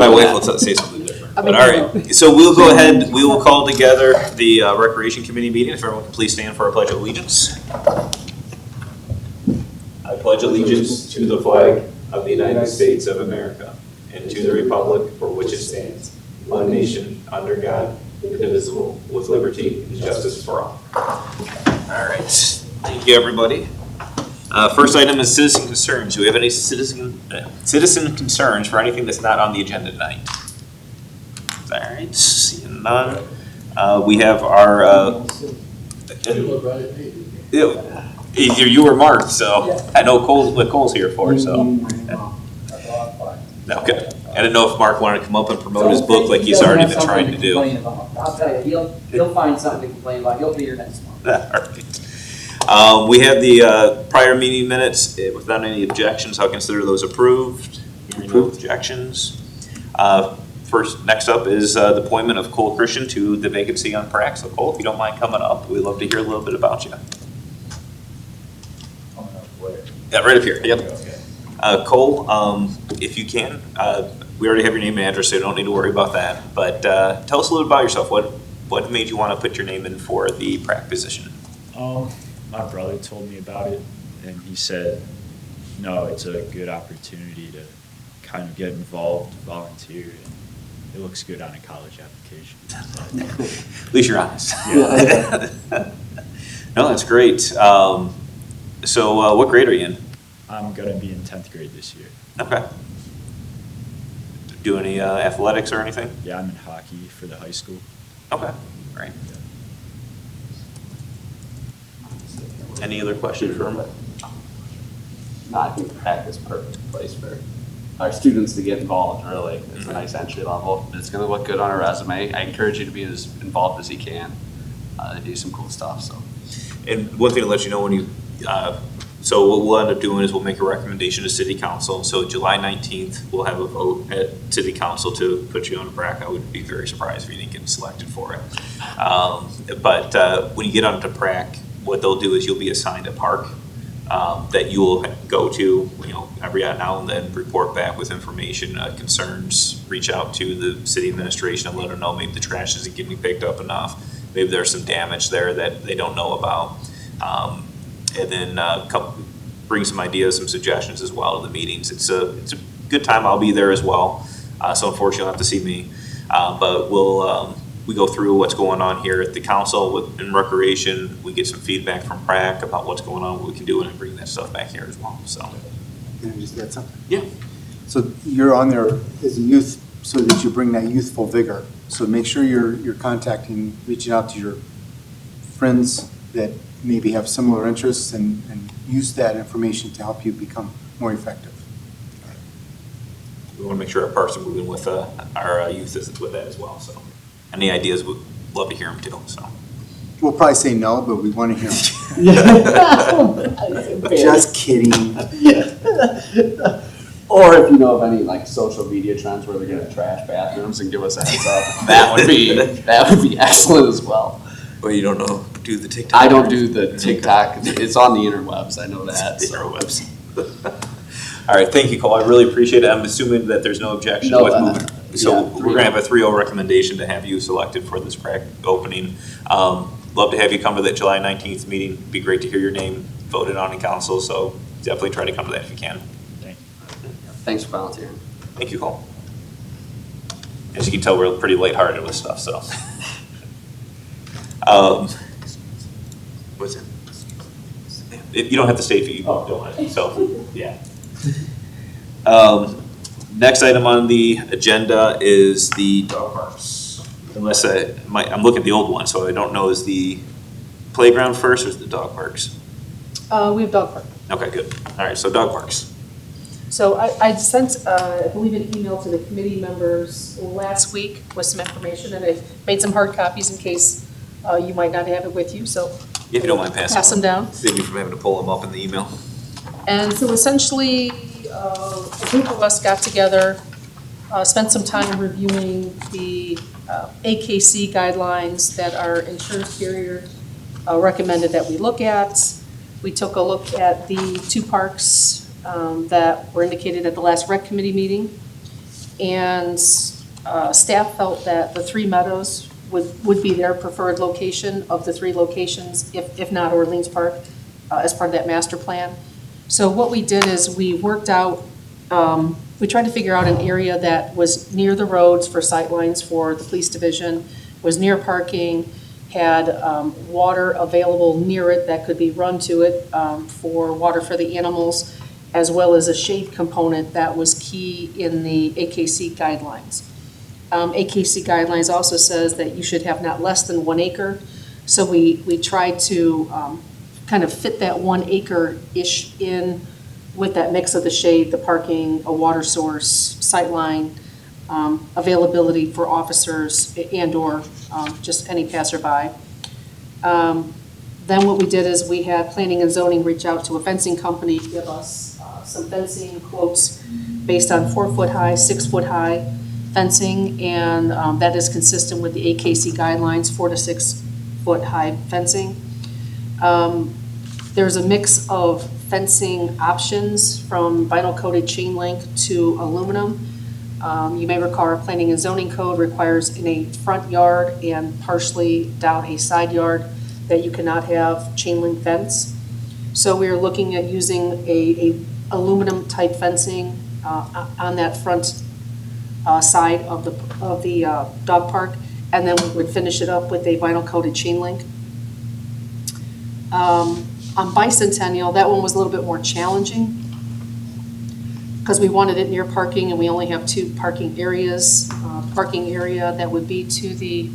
My wife will say something different. But all right, so we'll go ahead, we will call together the Recreation Committee meeting. If everyone can please stand for our Pledge of Allegiance. I pledge allegiance to the flag of the United States of America and to the republic for which it stands, one nation, under God, indivisible, with liberty and justice for all. All right, thank you, everybody. First item is citizen concerns. Do we have any citizen concerns for anything that's not on the agenda tonight? All right, seeing none. We have our, either you or Mark, so I know what Cole's here for, so. Okay. I didn't know if Mark wanted to come up and promote his book like he's already been trying to do. I'll tell you, he'll find something to complain about. He'll be here next month. All right. We have the prior meeting minutes. Without any objections, I'll consider those approved. Hearing no objections. Next up is the appointment of Cole Christian to the vacancy on PRAC. So Cole, if you don't mind coming up, we'd love to hear a little bit about you. Yeah, right up here. Yep. Cole, if you can, we already have your name and address, so you don't need to worry about that. But tell us a little about yourself. What made you want to put your name in for the PRAC position? My brother told me about it, and he said, no, it's a good opportunity to kind of get involved, volunteer, and it looks good on a college application. At least you're honest. Yeah. No, that's great. So what grade are you in? I'm going to be in 10th grade this year. Okay. Do any athletics or anything? Yeah, I'm in hockey for the high school. Okay, great. Any other questions for him? No, I think PRAC is a perfect place for our students to get involved, really. It's a nice entry level. It's going to look good on a resume. I encourage you to be as involved as you can. They do some cool stuff. So. And one thing to let you know when you, so what we'll end up doing is we'll make a recommendation to City Council. So July 19th, we'll have a vote at City Council to put you on a PRAC. I would be very surprised if you didn't get selected for it. But when you get onto PRAC, what they'll do is you'll be assigned a park that you will go to, every now and then, report back with information, concerns, reach out to the city administration and let them know maybe the trash isn't getting picked up enough. Maybe there's some damage there that they don't know about. And then bring some ideas, some suggestions as well to the meetings. It's a good time. I'll be there as well. So unfortunately, you'll have to see me. But we go through what's going on here at the council in recreation. We get some feedback from PRAC about what's going on, what we can do, and I bring that stuff back here as well. So, can I just add something? Yeah. So you're on there as a youth, so that you bring that youthful vigor. So make sure you're reaching out to your friends that maybe have similar interests, and use that information to help you become more effective. We want to make sure our parks are moving with our youth with that as well. So, any ideas, we'd love to hear them too. So, we'll probably say no, but we want to hear them. Just kidding. Or if you know of any social media trends where they're going to trash bathrooms, and give us a heads up, that would be excellent as well. Well, you don't know, do the TikTok? I don't do the TikTok. It's on the interwebs. I know that. The interwebs. All right, thank you, Cole. I really appreciate it. I'm assuming that there's no objection with moving. So we're going to have a 3-0 recommendation to have you selected for this PRAC opening. Love to have you come to that July 19th meeting. It'd be great to hear your name voted on in council. So definitely try to come to that if you can. Thanks for volunteering. Thank you, Cole. As you can tell, we're pretty lighthearted with stuff. So. What's it? You don't have to stay if you don't want to. So, yeah. Next item on the agenda is the dog parks. Unless I'm looking at the old one, so I don't know, is the playground first or is the dog parks? We have dog park. Okay, good. All right, so dog parks. So I sent, I believe, an email to the committee members last week with some information, and I made some hard copies in case you might not have it with you. So if you don't mind pass them down. Save me from having to pull them up in the email. And so essentially, a group of us got together, spent some time reviewing the AKC guidelines that our insurance carrier recommended that we look at. We took a look at the 2 parks that were indicated at the last rec committee meeting. And staff felt that the Three Meadows would be their preferred location of the three locations, if not Orleans Park, as part of that master plan. So what we did is we worked out, we tried to figure out an area that was near the roads for sightlines for the police division, was near parking, had water available near it that could be run to it for water for the animals, as well as a shade component that was key in the AKC guidelines. AKC guidelines also says that you should have not less than 1 acre. So we tried to kind of fit that 1 acre-ish in with that mix of the shade, the parking, a water source, sightline, availability for officers and/or just any passerby. Then what we did is we had planning and zoning reach out to a fencing company, give us some fencing quotes based on 4-foot high, 6-foot high fencing, and that is consistent with the AKC guidelines, 4 to 6 foot high fencing. There's a mix of fencing options from vinyl coated chain link to aluminum. You may recall our planning and zoning code requires in a front yard and partially down a side yard that you cannot have chain link fence. So we are looking at using a aluminum type fencing on that front side of the dog park, and then we would finish it up with a vinyl coated chain link. On Bicentennial, that one was a little bit more challenging because we wanted it near parking and we only have 2 parking areas. Parking area that would be to the,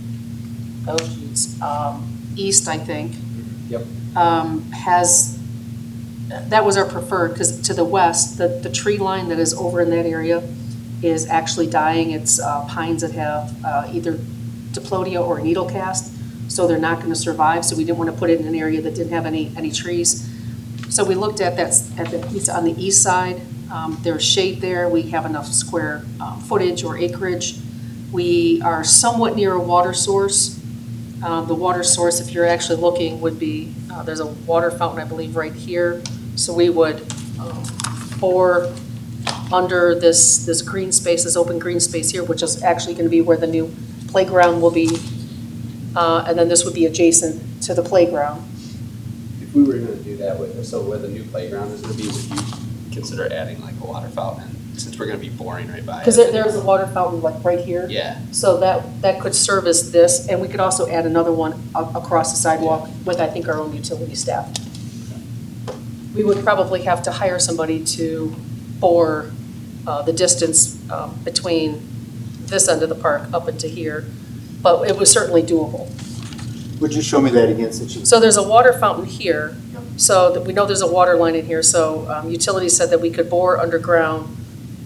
east, I think. Yep. That was our preferred, because to the west, the tree line that is over in that area is actually dying. It's pines that have either diplodia or needle cast, so they're not going to survive. So we didn't want to put it in an area that didn't have any trees. So we looked at that piece on the east side. There's shade there. We have enough square footage or acreage. We are somewhat near a water source. The water source, if you're actually looking, would be, there's a water fountain, I believe, right here. So we would bore under this green space, this open green space here, which is actually going to be where the new playground will be. And then this would be adjacent to the playground. If we were gonna do that so where the new playground is gonna be, would you consider adding like a water fountain, since we're gonna be boring right by it? Because there's a water fountain like right here. Yeah. So that could service this, and we could also add another one across the sidewalk with, I think, our own utility staff. We would probably have to hire somebody to bore the distance between this end of the park up into here, but it was certainly doable. Would you show me that again, since you? So there's a water fountain here, so that we know there's a water line in here, so utilities said that we could bore underground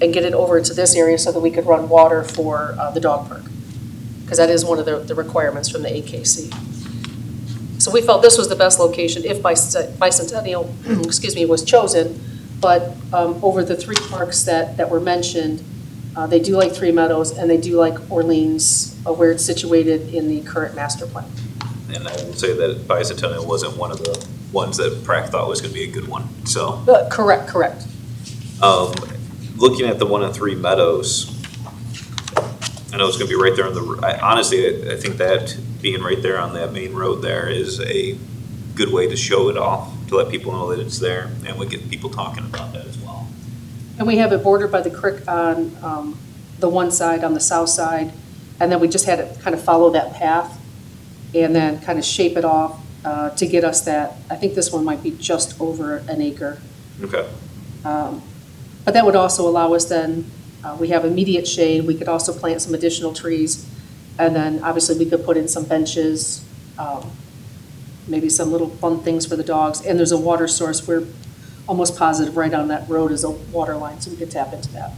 and get it over to this area so that we could run water for the dog park, because that is one of the requirements from the AKC. So we felt this was the best location if Bicentennial, excuse me, was chosen, but over the 3 parks that were mentioned, they do like Three Meadows and they do like Orleans, where it's situated in the current master plan. And I will say that Bicentennial wasn't one of the ones that Prac thought was going to be a good one, so. Correct. Looking at the one in Three Meadows, I know it's going to be right there on the, honestly, I think that being right there on that main road there is a good way to show it off, to let people know that it's there, and we get people talking about that as well. And we have it bordered by the creek on the one side, on the south side, and then we just had to kind of follow that path and then kind of shape it off to get us that. I think this one might be just over an acre. Okay. But that would also allow us then, we have immediate shade, we could also plant some additional trees, and then obviously we could put in some benches, maybe some little fun things for the dogs, and there's a water source. We're almost positive right on that road is a water line, so we could tap into that.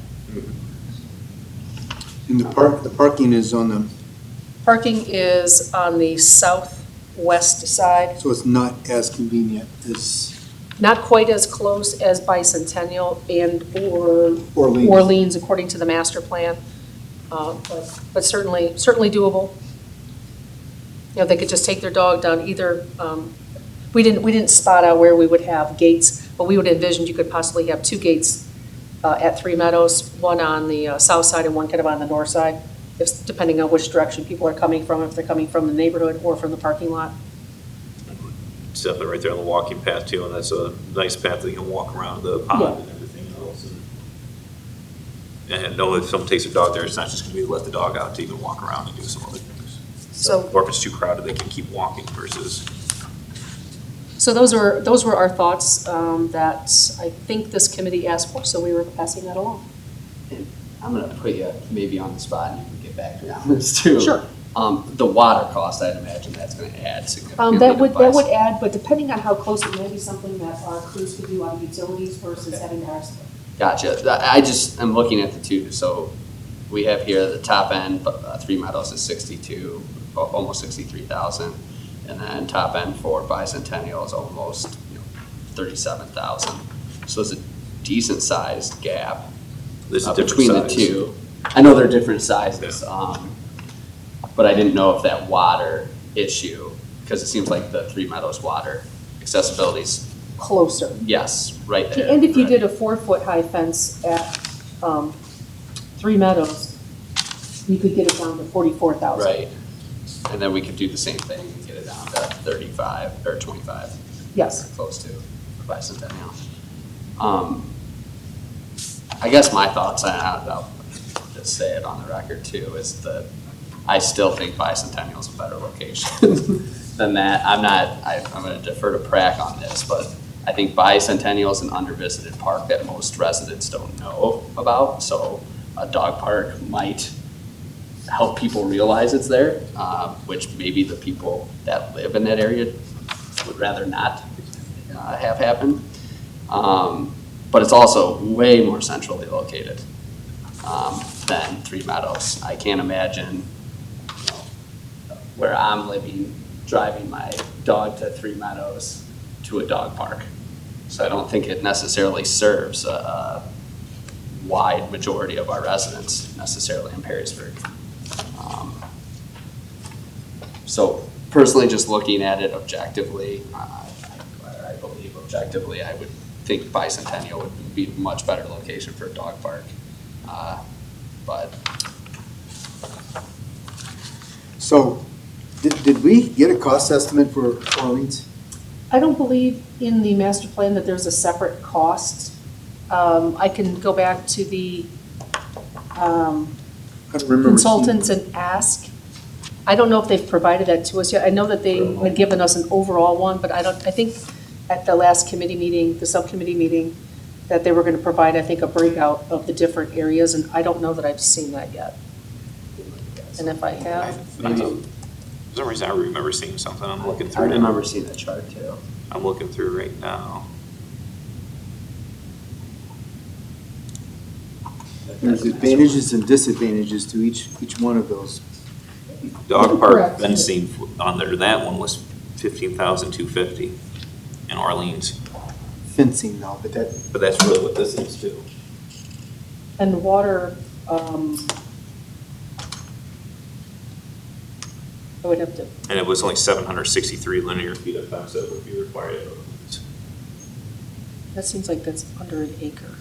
And the parking is on the, Parking is on the southwest side, so it's not as convenient as not quite as close as Bicentennial or Orleans. Orleans, according to the master plan, but certainly doable. You know, they could just take their dog down either. We didn't spot out where we would have gates, but we would envision you could possibly have 2 gates at Three Meadows, one on the south side and one kind of on the north side, if, depending on which direction people are coming from, if they're coming from the neighborhood or from the parking lot. It's definitely right there on the walking path too, and that's a nice path that you can walk around the pond Yeah. and everything else. And know if someone takes their dog there, it's not just gonna be let the dog out to even walk around and do some other things. So, Or if it's too crowded, they can keep walking versus, so those were our thoughts that I think this committee asked for, so we were passing that along. And I'm gonna put you maybe on the spot and you can get back to me on this too. Sure. The water cost, I'd imagine that's gonna add significantly. That to would price. add, but depending on how close, it may be something that our crews could do on utilities versus having ours. Gotcha. I'm looking at the two, so we have here the top end, Three Meadows is 62, almost 63,000. And then top end for Bicentennial is almost, 37,000. So it's a decent sized gap this is a different between the size. two. I know they're different sizes, but I didn't know if that water issue, because it seems like the Three Meadows water accessibility's, Closer. yes, right there. And if you right. did a 4-foot high fence at Three Meadows, you could get it down to 44,000. Right. And then we could do the same thing and get it down to 35 or 25. Yes. Close to Bicentennial. I guess my thoughts, and I'll just say it on the record too, is that I still think Bicentennial is a better location than that. I'm gonna defer to Prac on this, but I think Bicentennial is an undervisited park that most residents don't know about, so a dog park might help people realize it's there, which maybe the people that live in that area would rather not have happen. But it's also way more centrally located than Three Meadows. I can't imagine, where I'm living, driving my dog to Three Meadows to a dog park. So I don't think it necessarily serves a wide majority of our residents necessarily in Perrysburg. So personally, just looking at it objectively, I believe objectively, I would think Bicentennial would be a much better location for a dog park. But So, did we get a cost estimate for Orleans? I don't believe in the master plan that there's a separate cost. I can go back to the I don't remember. consultants and ask. I don't know if they've provided that to us yet. I know that they had given us an overall one, but I think at the last committee meeting, the subcommittee meeting, that they were going to provide, I think, a breakout of the different areas, and I don't know that I've seen that yet. And if I have, For some reason, I remember seeing something, I'm looking I through it. remember seeing that chart too. I'm looking through right now. There's advantages and disadvantages to each one of those. Dog park Correct. fencing on there, that one was 15,250 in Orleans, Fencing though, but that, but that's really what this is too. and water, I would have to, And it was only 763 linear feet of fence that would be required at Orleans. that seems like that's under an acre.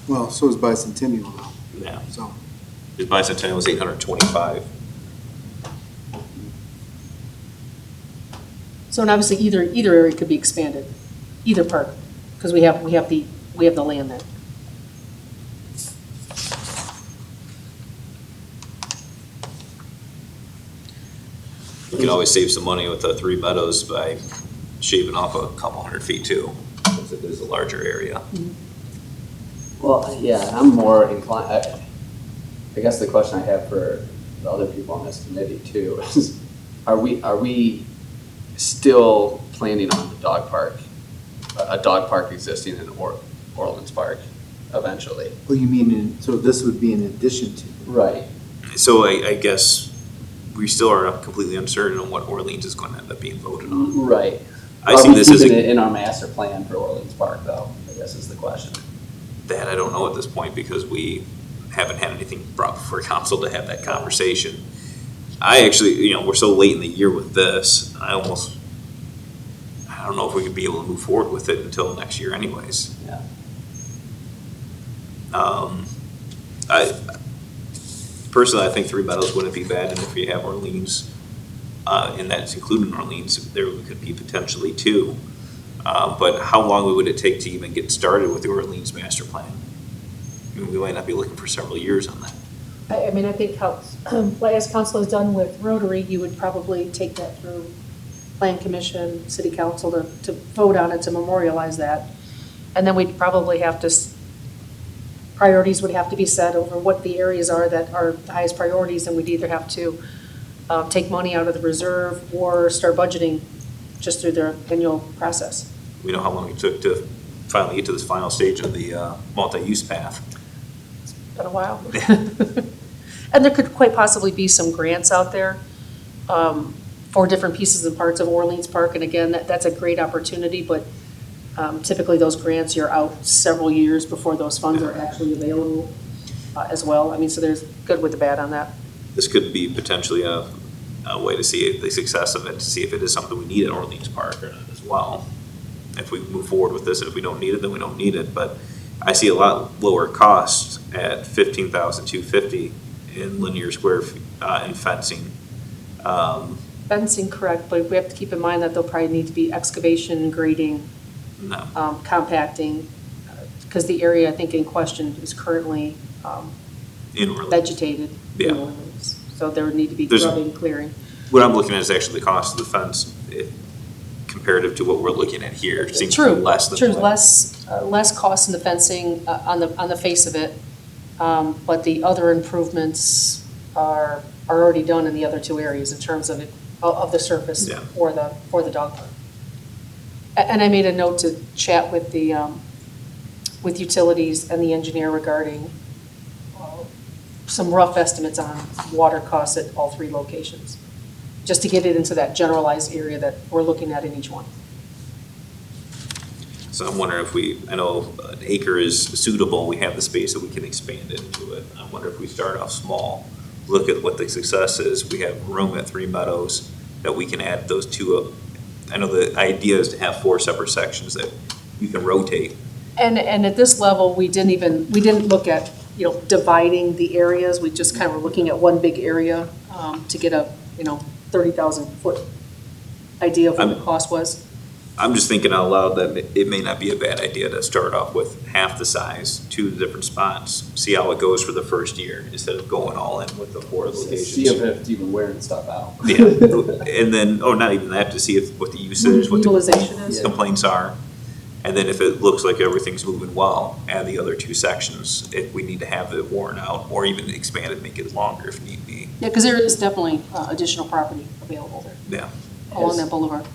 well, so is Bicentennial now, Yeah, so. his bicentennial was 825. So, and obviously, either area could be expanded, either part, because we have the land there. You can always save some money with the Three Meadows by shaving off a couple hundred feet too, because it is a larger area. Well, yeah, I'm more inclined, I guess the question I have for the other people on this committee too is, are we still planning on the dog park, a dog park existing in Orleans Park eventually? Oh, you mean, so this would be in addition to? Right. So I guess we still are completely uncertain on what Orleans is going to end up being voted on. Right. I see this as Are we keeping a, it in our master plan for Orleans Park though, I guess is the question. that I don't know at this point because we haven't had anything brought before council to have that conversation. I actually, we're so late in the year with this, I don't know if we could be able to move forward with it until next year anyways. Yeah. I personally, I think Three Meadows wouldn't be bad, and if you have Orleans, and that's including Orleans, there could be potentially two. But how long would it take to even get started with the Orleans master plan? I mean, we might not be looking for several years on that. I mean, I think how, as council has done with Rotary, you would probably take that through Plan Commission, City Council to vote on it, to memorialize that. And then we'd probably have to, priorities would have to be set over what the areas are that are the highest priorities, and we'd either have to take money out of the reserve or start budgeting just through their annual process. We know how long it took to finally get to this final stage of the multi-use path. It's been a while. And there could quite possibly be some grants out there for different pieces and parts of Orleans Park. And again, that's a great opportunity, but typically those grants, you're out several years before those funds are actually available as well. I mean, so there's good with the bad on that. This could be potentially a way to see the success of it, to see if it is something we need at Orleans Park or not as well. If we move forward with this, and if we don't need it, then we don't need it. But I see a lot lower cost at $15,250 in linear square in fencing. Fencing, correct, but we have to keep in mind that there'll probably need to be excavation, grading, No. compacting, because the area I think in question is currently In Orleans. vegetated. in Yeah. Orleans. So there would need to be There's- grubbing, clearing. What I'm looking at is actually the cost of the fence comparative to what we're looking at here. It seems to True, be less than true, that. less cost in the fencing on the face of it, but the other improvements are already done in the other two areas in terms of it, of the surface Yeah. for the dog park. And I made a note to chat with the with utilities and the engineer regarding some rough estimates on water costs at all three locations, just to get it into that generalized area that we're looking at in each one. So I'm wondering if I know an acre is suitable, we have the space that we can expand into it. I wonder if we start off small, look at what the success is. We have room at Three Meadows that we can add those two up. I know the idea is to have 4 separate sections that you can rotate. And at this level, we didn't look at, dividing the areas. We just kind of were looking at one big area to get a, 30,000 foot idea of what the cost was. I'm just thinking out loud that it may not be a bad idea to start off with half the size, 2 different spots, see how it goes for the first year, instead of going all in with the 4 locations. See if it's even wearing stuff out. Yeah, and then, not even that, to see what the usage, what the Utilization is. complaints are. And then if it looks like everything's moving well, add the other 2 sections if we need to have it worn out, or even expand it, make it longer if need be. Yeah, because there is definitely additional property available there Yeah. along that boulevard.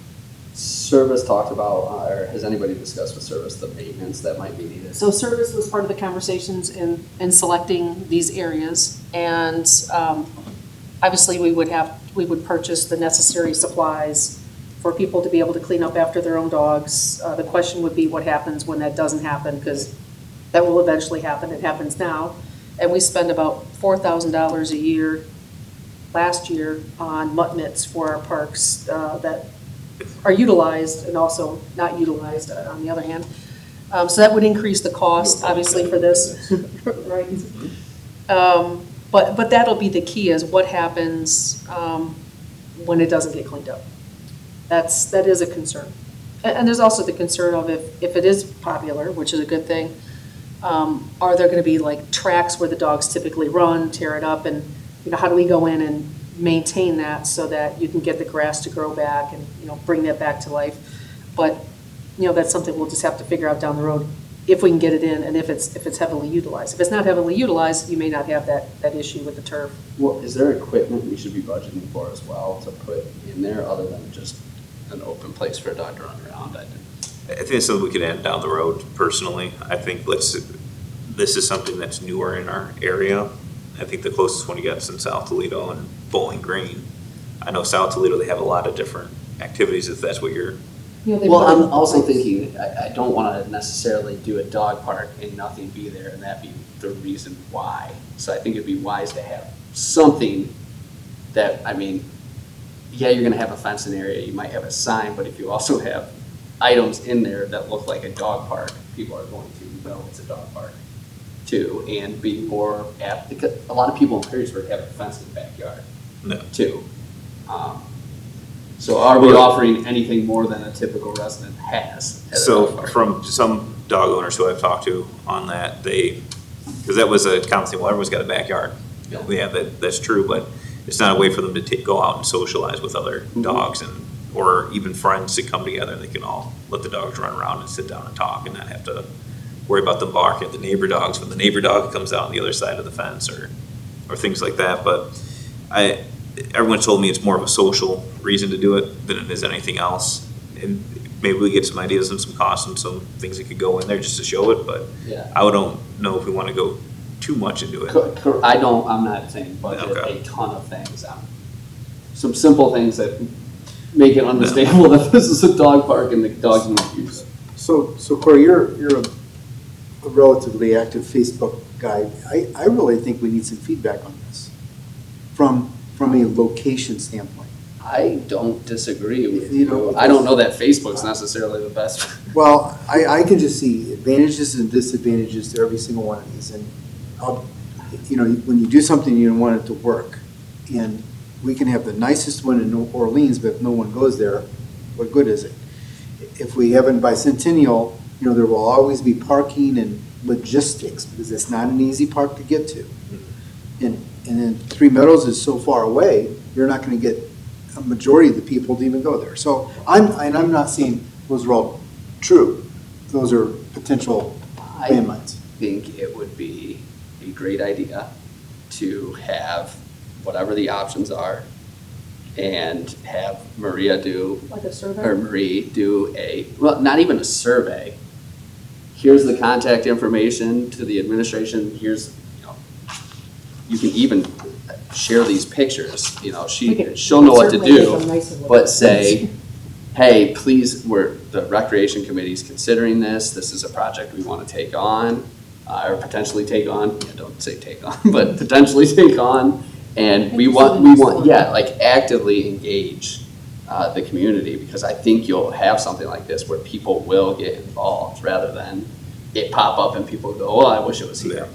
Service talked about, or has anybody discussed with Service the maintenance that might be needed? So service was part of the conversations in selecting these areas. And obviously, we would purchase the necessary supplies for people to be able to clean up after their own dogs. The question would be what happens when that doesn't happen, because that will eventually happen. It happens now. And we spend about $4,000 a year last year on mutt mitts for our parks that are utilized and also not utilized on the other hand. So that would increase the cost, obviously, for this. Right. But that'll be the key, is what happens when it doesn't get cleaned up. That is a concern. And there's also the concern of if it is popular, which is a good thing, are there going to be like tracks where the dogs typically run, tear it up, and how do we go in and maintain that so that you can get the grass to grow back and bring that back to life? But that's something we'll just have to figure out down the road if we can get it in, and if it's heavily utilized. If it's not heavily utilized, you may not have that issue with the turf. Well, is there equipment we should be budgeting for as well to put in there, other than just an open place for a dog to run around? I think it's something we could add down the road, personally. I think this is something that's newer in our area. I think the closest one you got is in South Toledo and Bowling Green. I know South Toledo, they have a lot of different activities, if that's what you're. Well, I'm also thinking, I don't want to necessarily do a dog park and nothing be there, and that be the reason why. So I think it'd be wise to have something that, yeah, you're going to have a fencing area, you might have a sign, but if you also have items in there that look like a dog park, people are going to know it's a dog park. too, and be more apt, because a lot of people in Perrysburg have a fence in the backyard No. too. So are we offering anything more than a typical resident has? at a So dog park? from some dog owners who I've talked to on that, because that was a common thing, well, everyone's got a backyard. Yeah, that's true, but it's not a way for them to go out and socialize with other dogs or even friends to come together. They can all let the dogs run around and sit down and talk and not have to worry about them barking at the neighbor dogs when the neighbor dog comes out on the other side of the fence or things like that. But everyone told me it's more of a social reason to do it than it is anything else. And maybe we get some ideas and some costs and some things that could go in there just to show it, but Yeah. I don't know if we want to go too much into it. I'm not saying budget Okay. a ton of things. Some simple things that make it understandable that this is a dog park and the dogs need to use it. So Corey, you're a relatively active Facebook guy. I really think we need some feedback on this from a location standpoint. I don't disagree with You know, you. I don't know that Facebook's necessarily the best. Well, I can just see advantages and disadvantages to every single one of these. And, when you do something, you don't want it to work. And we can have the nicest one in New Orleans, but if no one goes there, what good is it? If we have it in Bicentennial, there will always be parking and logistics, because it's not an easy park to get to. And then Three Meadows is so far away, you're not gonna get a majority of the people to even go there. So I'm not saying those are all true. Those are potential landmines. I think it would be a great idea to have whatever the options are and have Maria Like a or survey? Marie do well, not even a survey. Here's the contact information to the administration, you can even share these pictures, she'll know what to do, but say, hey, please, the recreation committee's considering this is a project we want to take on, or potentially take on, don't say take on, but potentially take on, and we want, actively engage the community, because I think you'll have something like this where people will get involved rather than it pop up and people go, oh, I wish it was here.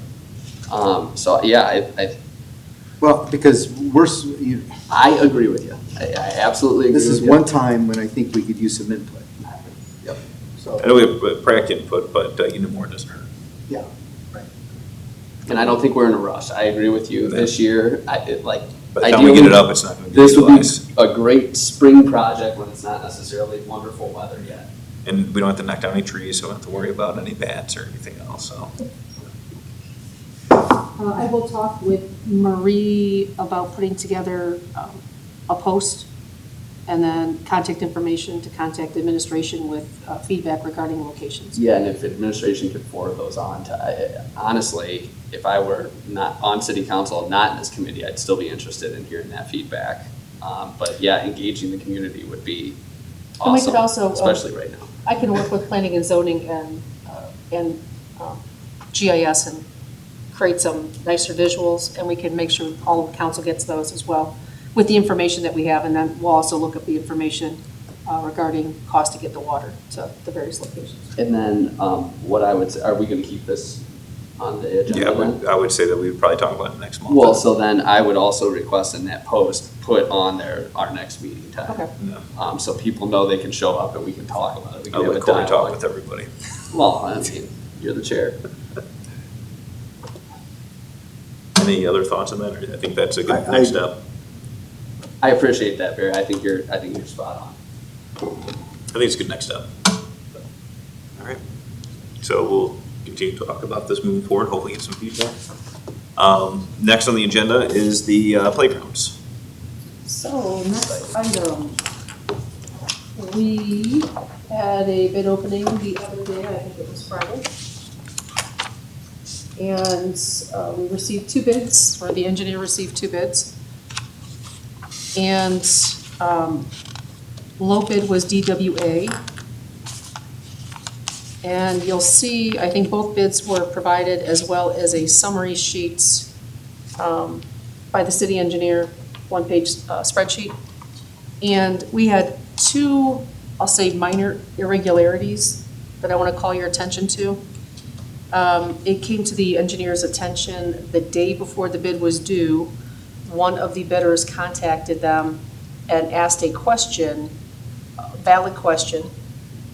Well, because I agree with you. I absolutely agree with you. this is one time when I think we could use some input. Yep. So, I know we have practical input, but more doesn't hurt. yeah, right. And I don't think we're in a rush. I agree with you. This year, By the time we get it up, it's not going to be this would be utilized. a great spring project when it's not necessarily wonderful weather yet. And we don't have to knock down any trees, so we don't have to worry about any bats or anything else, so. I will talk with Marie about putting together a post and then contact information to contact administration with feedback regarding locations. Yeah, and if administration could forward those on to, honestly, if I were not on city council, not in this committee, I'd still be interested in hearing that feedback. But yeah, engaging the community would be And we could awesome, also, especially right now. I can work with planning and zoning and GIS and create some nicer visuals, and we can make sure all of council gets those as well with the information that we have, and then we'll also look at the information regarding cost to get the water to the various locations. And then what I would say, are we going to keep this on the agenda Yeah, then? I would say that we would probably talk about it next month. Well, so then I would also request in that post, put on our next meeting time. Okay. Yeah. So people know they can show up and we can talk about it. We I'll can have let a Corey talk dialogue. with everybody. Well, I mean, you're the chair. Any other thoughts on that, or I think that's a good I- next step? I appreciate that, Barry. I think you're spot on. I think it's a good next step. All right, so we'll continue to talk about this moving forward, hopefully get some feedback. Next on the agenda is the playgrounds. So, next item. We had a bid opening the other day, I think it was Friday. And we received 2 bids, or the engineer received 2 bids. And low bid was DWA. And you'll see, I think both bids were provided as well as a summary sheet by the city engineer, 1-page spreadsheet. And we had 2, I'll say, minor irregularities that I want to call your attention to. It came to the engineer's attention the day before the bid was due. One of the bidders contacted them and asked a question, a valid question,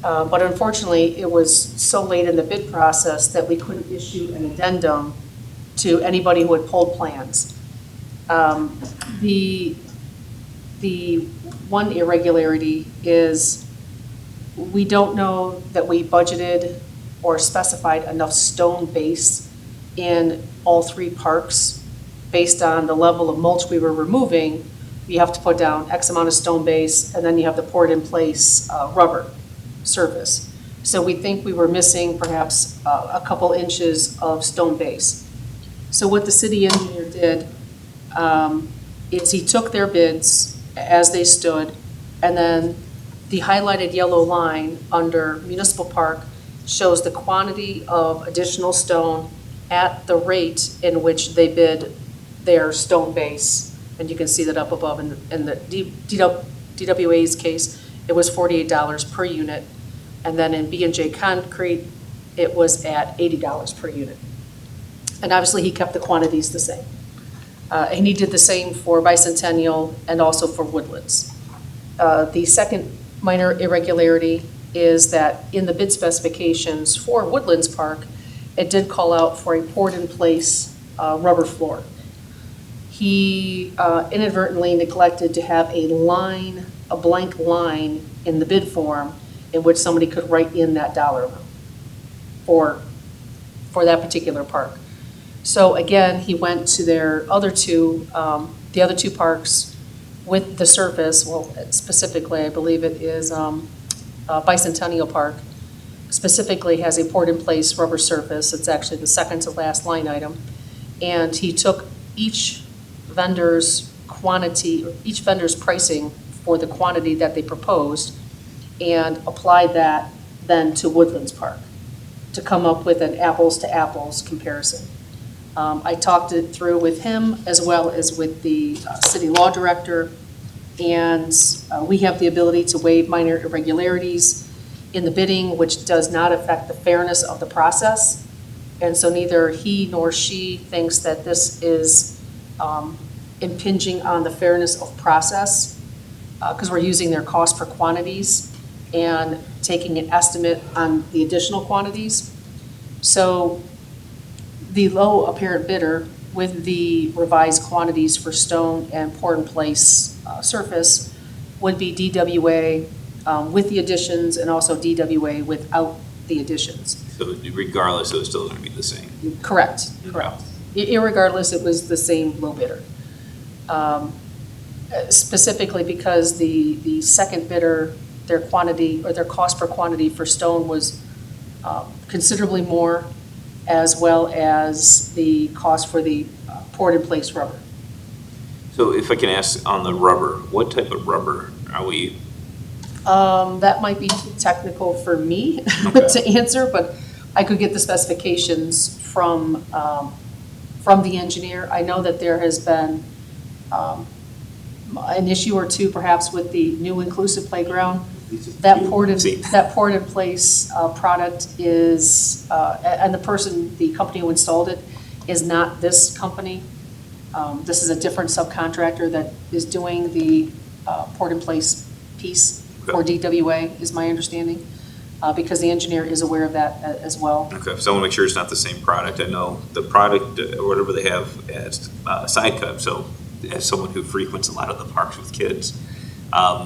but unfortunately, it was so late in the bid process that we couldn't issue an addendum to anybody who had pulled plans. The one irregularity is we don't know that we budgeted or specified enough stone base in all three parks. Based on the level of mulch we were removing, you have to put down X amount of stone base, and then you have to pour it in place rubber surface. So we think we were missing perhaps a couple inches of stone base. So what the city engineer did is he took their bids as they stood, and then the highlighted yellow line under municipal park shows the quantity of additional stone at the rate in which they bid their stone base. And you can see that up above in the DWA's case, it was $48 per unit. And then in B&J Concrete, it was at $80 per unit. And obviously, he kept the quantities the same. And he did the same for Bicentennial and also for Woodlands. The second minor irregularity is that in the bid specifications for Woodlands Park, it did call out for a poured-in-place rubber floor. He inadvertently neglected to have a blank line in the bid form in which somebody could write in that dollar amount for that particular park. So again, he went to their other two, the other two parks with the surface, well, specifically, I believe it is Bicentennial Park, specifically has a poured-in-place rubber surface. It's actually the second to last line item. And he took each vendor's quantity, each vendor's pricing for the quantity that they proposed and applied that then to Woodlands Park to come up with an apples-to-apples comparison. I talked it through with him as well as with the city law director, and we have the ability to waive minor irregularities in the bidding, which does not affect the fairness of the process. And so neither he nor she thinks that this is impinging on the fairness of process, because we're using their cost per quantities and taking an estimate on the additional quantities. So the low apparent bidder with the revised quantities for stone and pour-in-place surface would be DWA with the additions and also DWA without the additions. So regardless, it was still going to be the same. Correct. Irregardless, it was the same low bidder. Specifically because the second bidder, their quantity or their cost per quantity for stone was considerably more, as well as the cost for the poured-in-place rubber. So if I can ask on the rubber, what type of rubber are we? That might be too technical for me to answer, but I could get the specifications from the engineer. I know that there has been an issue or two perhaps with the new inclusive playground. That poured-in-place product is, and the company who installed it is not this company. This is a different subcontractor that is doing the poured-in-place piece for DWA, is my understanding, because the engineer is aware of that as well. Okay, so I want to make sure it's not the same product. I know the product, or whatever they have as side cut, so as someone who frequents a lot of the parks with kids,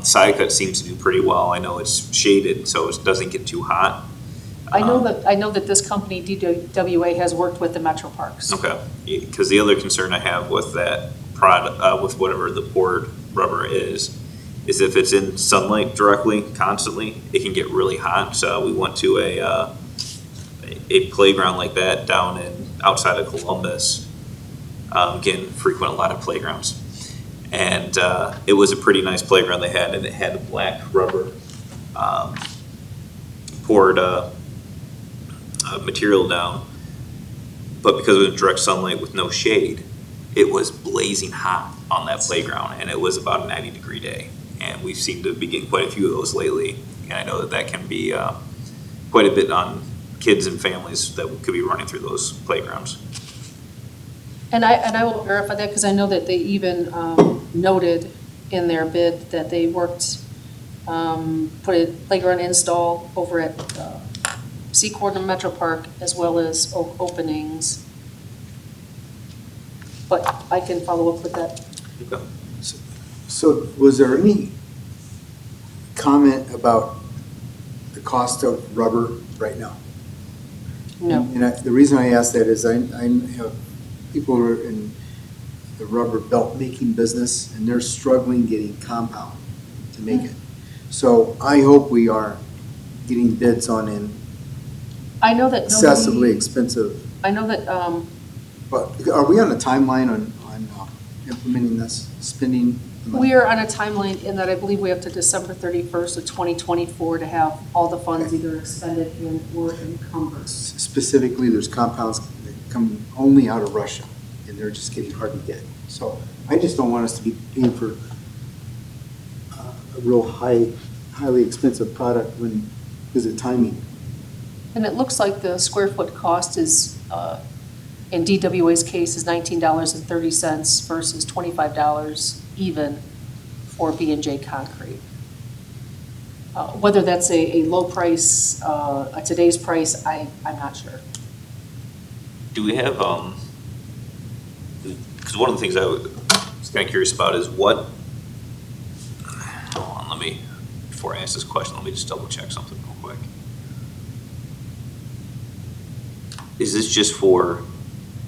side cut seems to do pretty well. I know it's shaded, so it doesn't get too hot. I know that this company, DWA, has worked with the Metro Parks. Okay, because the other concern I have with that product, with whatever the poured rubber is if it's in sunlight directly, constantly, it can get really hot. So we went to a playground like that down outside of Columbus. Again, frequent a lot of playgrounds. And it was a pretty nice playground they had, and it had a black rubber poured material down. But because it was in direct sunlight with no shade, it was blazing hot on that playground, and it was about a 90-degree day. And we've seemed to be getting quite a few of those lately. And I know that can be quite a bit kids and families that could be running through those playgrounds. And I will verify that, because I know that they even noted in their bid that they worked, put a playground install over at Secord and Metro Park, as well as openings. But I can follow up with that. Okay. So was there any comment about the cost of rubber right now? No. And the reason I ask that is I have people who are in the rubber belt making business, and they're struggling getting compound to make it. So I hope we are getting bids on an I know that excessively expensive. I know that, But are we on a timeline on implementing this, spending the money? we are on a timeline in that I believe we have to December 31st of 2024 to have all the funds either expended and or encumbered. Specifically, there's compounds that come only out of Russia, and they're just getting hard to get. So I just don't want us to be paying for a real highly expensive product because of timing. And it looks like the square foot cost is, in DWA's case, is $19.30 versus $25 even for B&J Concrete. Whether that's a low price, a today's price, I'm not sure. Do we have, because one of the things I was kind of curious about is what, hold on, before I ask this question, let me just double check something real quick. Is this just for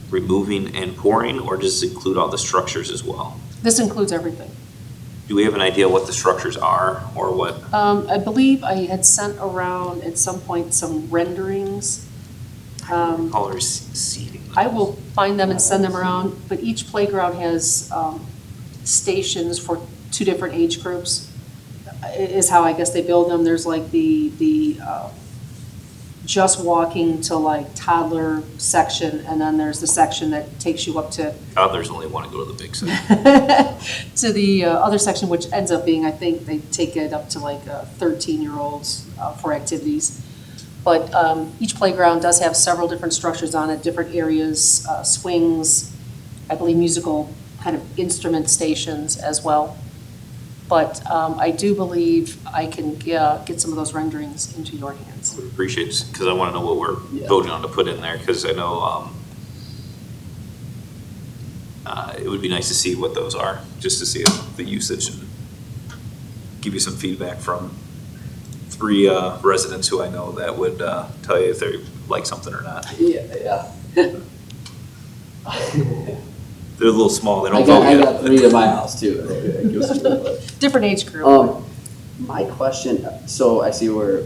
removing and pouring, or does it include all the structures as well? This includes everything. Do we have an idea what the structures are, or what? I believe I had sent around at some point some renderings. Colors seating. I will find them and send them around, but each playground has stations for 2 different age groups, is how I guess they build them. There's like the just walking to like toddler section, and then there's the section that takes you up to Toddlers only want to go to the big side. to the other section, which ends up being, I think they take it up to like 13-year-olds for activities. But each playground does have several different structures on it, different areas, swings, I believe musical kind of instrument stations as well. But I do believe I can get some of those renderings into your hands. Would appreciate it, because I want to know what we're Yeah. voting on to put in there, because I know it would be nice to see what those are, just to see the usage and give you some feedback from 3 residents who I know that would tell you if they like something or not. Yeah. They're a little small, they I don't vote got yet. 3 in my house too. It goes through it. Different age group. My question, so I see where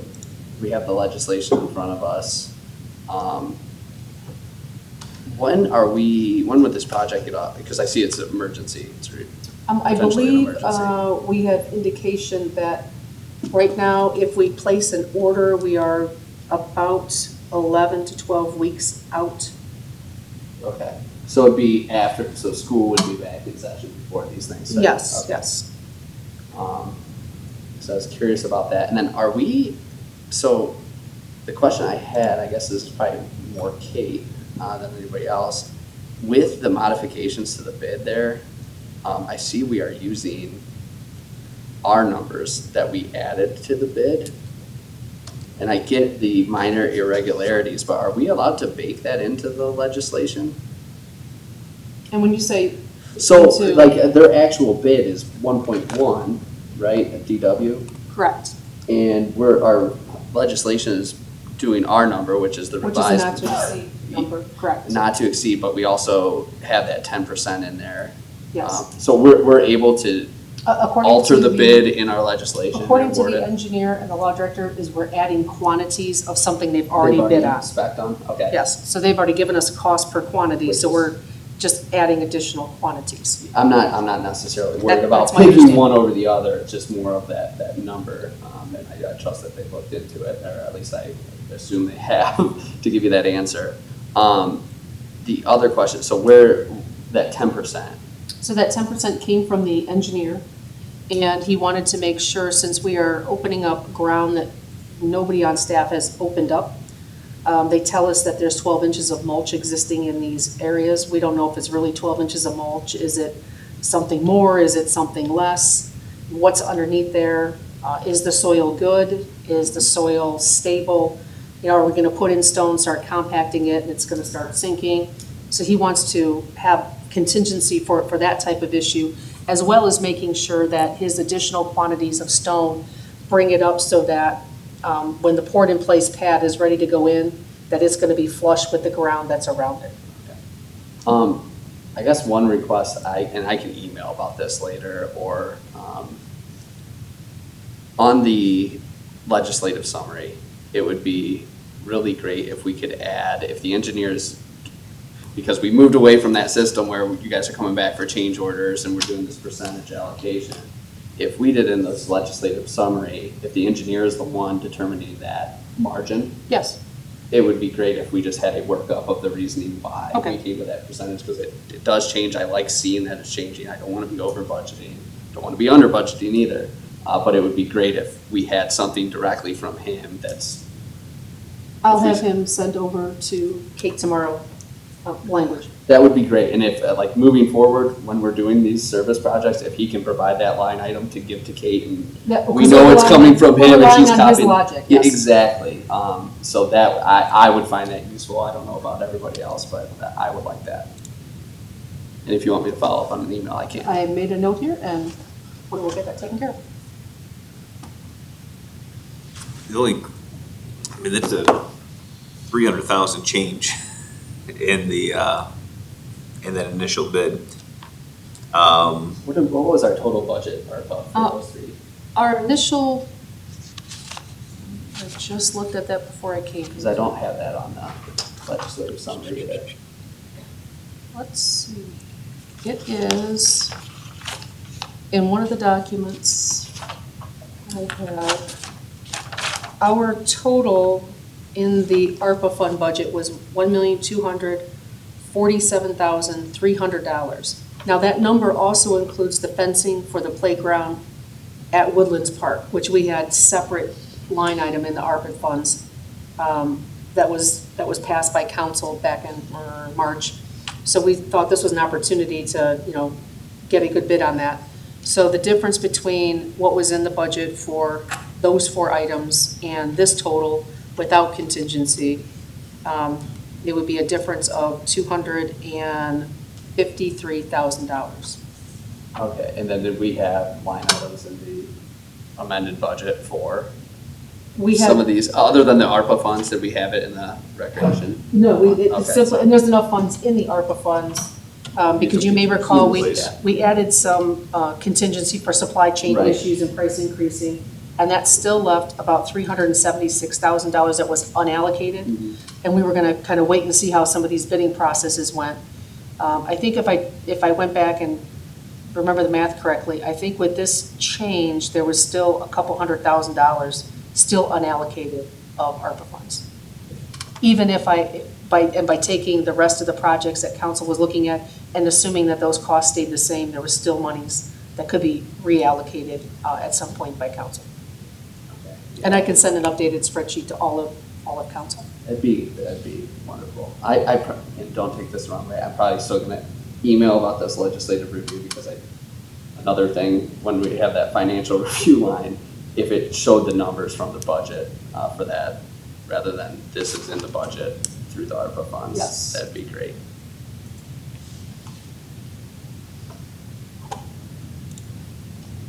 we have the legislation in front of us. When would this project get off? Because I see it's an emergency. It's I potentially an believe emergency. we have indication that right now, if we place an order, we are about 11 to 12 weeks out. Okay, so it'd be after, so school would be back in session before these things start? Yes, Okay. yes. So I was curious about that. And then so the question I had, I guess this is probably more Kate than anybody else. With the modifications to the bid there, I see we are using our numbers that we added to the bid. And I get the minor irregularities, but are we allowed to bake that into the legislation? And when you say, So, Into- like, their actual bid is 1.1, right, at DW? correct, And our legislation is doing our number, which is the which is a revised. not to exceed number, correct. Not to exceed, but we also have that 10% in there. Yes. So we're able to According alter to the bid in our legislation. According to and the award it. engineer and the law director, is we're adding quantities of something they've They've already bid on. Spec'd on, okay. Yes, so they've already given us a cost per quantity, so we're just adding additional quantities. I'm not necessarily worried That- about that's my picking understanding. one over the other, it's just more of that number. And I trust that they looked into it, or at least I assume they have, to give you that answer. The other question, so where, that 10%, So that 10% came from the engineer, and he wanted to make sure, since we are opening up ground that nobody on staff has opened up, They tell us that there's 12 inches of mulch existing in these areas. We don't know if it's really 12 inches of mulch. Is it something more? Is it something less? What's underneath there? Is the soil good? Is the soil stable? You know, are we going to put in stone, start compacting it, and it's going to start sinking? So he wants to have contingency for that type of issue, as well as making sure that his additional quantities of stone bring it up so that when the poured-in-place pad is ready to go in, that it's going to be flush with the ground that's around it. I guess one request, and I can email about this later, or on the legislative summary, it would be really great if we could add, if the engineers, because we moved away from that system where you guys are coming back for change orders and we're doing this percentage allocation. If we did in this legislative summary, if the engineer is the one determining that margin, Yes. it would be great if we just had a workup of the reasoning why Okay. we came to that percentage, because it does change. I like seeing that it's changing. I don't want to be over budgeting, don't want to be under budgeting either. But it would be great if we had something directly from him that's. I'll have him send over to Kate tomorrow, language. That would be great. And if, like, moving forward, when we're doing these service projects, if he can provide that line item to give to Kate, and That- we because know we're it's relying coming on- from we're him and relying she's on his copying. logic, Yeah, yes. exactly. So that, I would find that useful. I don't know about everybody else, but I would like that. And if you want me to follow up on an email, I can. I made a note here, and we will get that taken care of. The only, I mean, it's a 300,000 change in the, in that initial bid. What was our total budget, ARPA, for those three? Our initial, I just looked at that before I came. Because I don't have that on the legislative summary either. Let's see. It is in one of the documents I have. Our total in the ARPA fund budget was $1,247,300. Now, that number also includes the fencing for the playground at Woodlands Park, which we had separate line item in the ARPA funds. That was passed by council back in March. So we thought this was an opportunity to, get a good bid on that. So the difference between what was in the budget for those 4 items and this total without contingency, it would be a difference of $253,000. Okay, and then did we have line items in the amended budget for We some of had, these, other than the ARPA funds, did we have it in the recreation? no, Okay. it's simple, and there's enough funds in the ARPA funds, because you may recall, we added some contingency for supply chain Right. issues and price increasing, and that still left about $376,000 that was unallocated. And we were gonna kind of wait and see how some of these bidding processes went. I think if I went back and remember the math correctly, I think with this change, there was still a couple $100,000 still unallocated of ARPA funds. Even if by taking the rest of the projects that council was looking at and assuming that those costs stayed the same, there was still monies that could be reallocated at some point by council. And I can send an updated spreadsheet to all of council. That'd be wonderful. And don't take this the wrong way, I'm probably still gonna email about this legislative review, because another thing, when we have that financial review line, if it showed the numbers from the budget for that, rather than this is in the budget through the ARPA funds. Yes. That'd be great.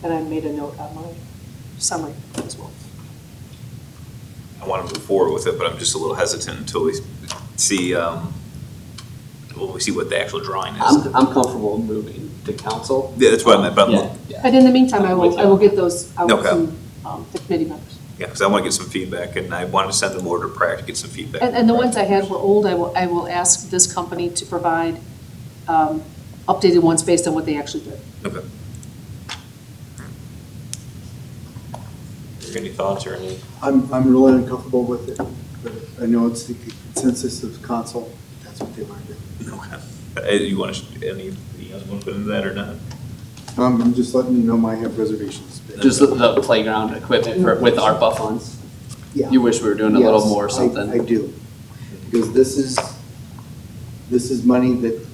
And I made a note on my summary as well. I want to move forward with it, but I'm just a little hesitant until we see, we see what the actual drawing is. I'm comfortable moving to council. Yeah, that's what I meant, but Yeah, yeah. And in the meantime, I I'm with will you. get those out Okay. to the committee members. yeah, because I want to get some feedback, and I wanted to send them over to Prac to get some feedback. And the ones I had were old. I will ask this company to provide updated ones based on what they actually did. Okay. Any thoughts or any? I'm really uncomfortable with it, but I know it's the consensus of council, that's what they want to do. Okay. You want to, anything else want to put into that or not? I'm just letting you know I have reservations. Just the playground equipment with ARPA funds? Yeah. You wish we were doing a little Yes, more something? I do. because this is money that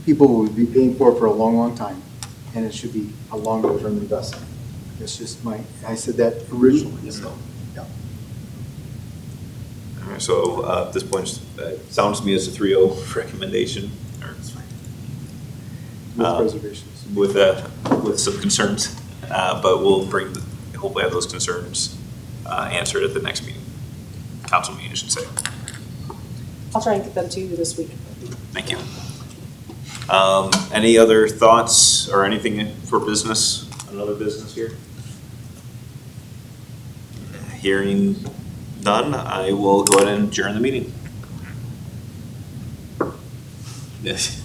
people will be paying for a long, long time, and it should be a longer term investment. That's just I said that originally, so, yeah. All right, so at this point, it sounds to me as a 3-0 recommendation, or With Um, reservations. with some concerns, but we'll hopefully have those concerns answered at the next meeting, council meeting, I should say. I'll try and get them to you this week. Thank you. Any other thoughts or anything for business, another business here? Hearing none, I will go ahead and adjourn the meeting. Yes.